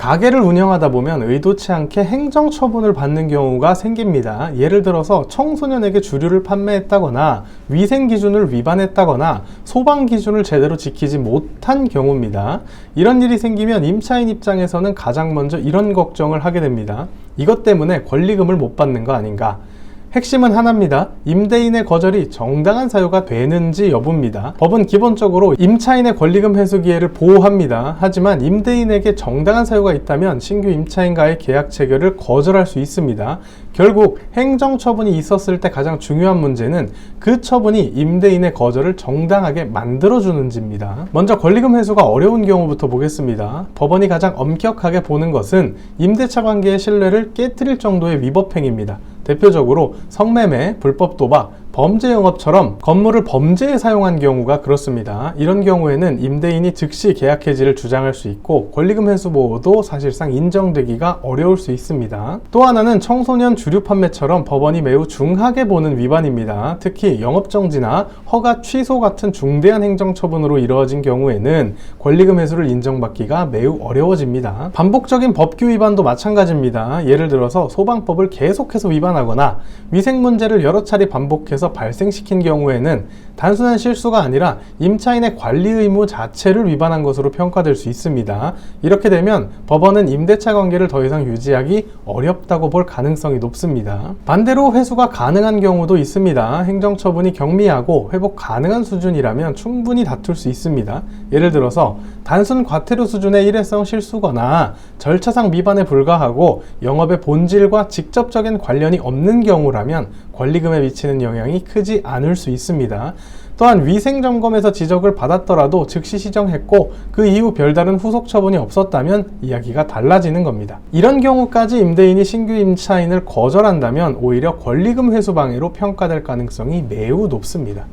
가게를 운영하다 보면 의도치 않게 행정처분을 받는 경우가 생깁니다. 예를 들어서 청소년에게 주류를 판매했다거나 위생기준을 위반했다거나 소방기준을 제대로 지키지 못한 경우입니다. 이런 일이 생기면 임차인 입장에서는 가장 먼저 이런 걱정을 하게 됩니다. 이것 때문에 권리금을 못 받는 거 아닌가? 핵심은 하나입니다. 임대인의 거절이 정당한 사유가 되는지 여부입니다. 법은 기본적으로 임차인의 권리금 회수 기회를 보호합니다. 하지만 임대인에게 정당한 사유가 있다면 신규 임차인과의 계약 체결을 거절할 수 있습니다. 결국 행정처분이 있었을 때 가장 중요한 문제는 그 처분이 임대인의 거절을 정당하게 만들어주는지입니다. 먼저 권리금 회수가 어려운 경우부터 보겠습니다. 법원이 가장 엄격하게 보는 것은 임대차 관계의 신뢰를 깨트릴 정도의 위법행위입니다. 대표적으로 성매매, 불법 도박, 범죄 영업처럼 건물을 범죄에 사용한 경우가 그렇습니다. 이런 경우에는 임대인이 즉시 계약 해지를 주장할 수 있고 권리금 회수 보호도 사실상 인정되기가 어려울 수 있습니다. 또 하나는 청소년 주류 판매처럼 법원이 매우 중하게 보는 위반입니다. 특히 영업정지나 허가 취소 같은 중대한 행정처분으로 이루어진 경우에는 권리금 회수를 인정받기가 매우 어려워집니다. 반복적인 법규 위반도 마찬가지입니다. 예를 들어서 소방법을 계속해서 위반하거나 위생 문제를 여러 차례 반복해서 발생시킨 경우에는 단순한 실수가 아니라 임차인의 관리 의무 자체를 위반한 것으로 평가될 수 있습니다. 이렇게 되면 법원은 임대차 관계를 더 이상 유지하기 어렵다고 볼 가능성이 높습니다. 반대로 회수가 가능한 경우도 있습니다. 행정처분이 경미하고 회복 가능한 수준이라면 충분히 다툴 수 있습니다. 예를 들어서 단순 과태료 수준의 일회성 실수거나 절차상 위반에 불과하고 영업의 본질과 직접적인 관련이 없는 경우라면 권리금에 미치는 영향이 크지 않을 수 있습니다. 또한 위생점검에서 지적을 받았더라도 즉시 시정했고 그 이후 별다른 후속 처분이 없었다면 이야기가 달라지는 겁니다. 이런 경우까지 임대인이 신규 임차인을 거절한다면 오히려 권리금 회수 방해로 평가될 가능성이 매우 높습니다.